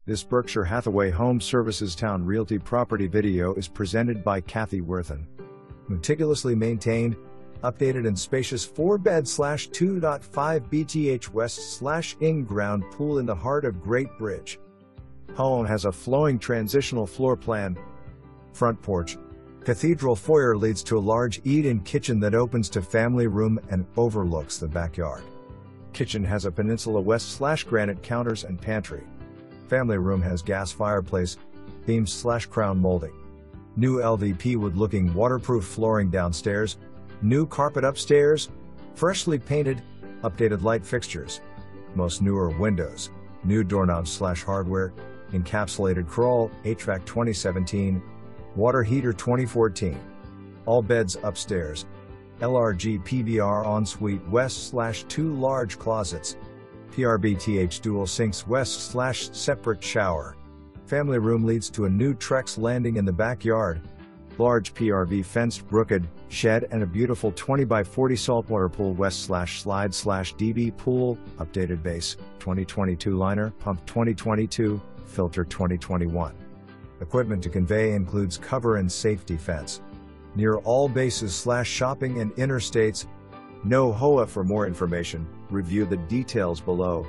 This Berkshire Hathaway Home Services Towne Realty property video is presented by Kathy Worthen. Meticulously maintained, updated and spacious 4-bed/2.5 BTH west/in-ground pool in the heart of Great Bridge. Home has a flowing transitional floor plan. Front porch. Cathedral foyer leads to a large eat-in kitchen that opens to family room and overlooks the backyard. Kitchen has a peninsula west/granite counters and pantry. Family room has gas fireplace, beams/crown molding. New LVP wood-looking waterproof flooring downstairs, new carpet upstairs, freshly painted, updated light fixtures. Most newer windows, new doorknobs/hardware, encapsulated crawl, HVAC 2017, water heater 2014. All beds upstairs. LRG PVR ensuite west/2 large closets. PRBTH dual sinks west/separate shower. Family room leads to a new Trex landing in the backyard. Large PRV fenced brooked shed and a beautiful 20x40 saltwater pool west/slide/DB pool. Updated base, 2022 liner, pump 2022, filter 2021. Equipment to convey includes cover and safety fence. Near all bases/shopping and interstates. No HOA. For more information, review the details below.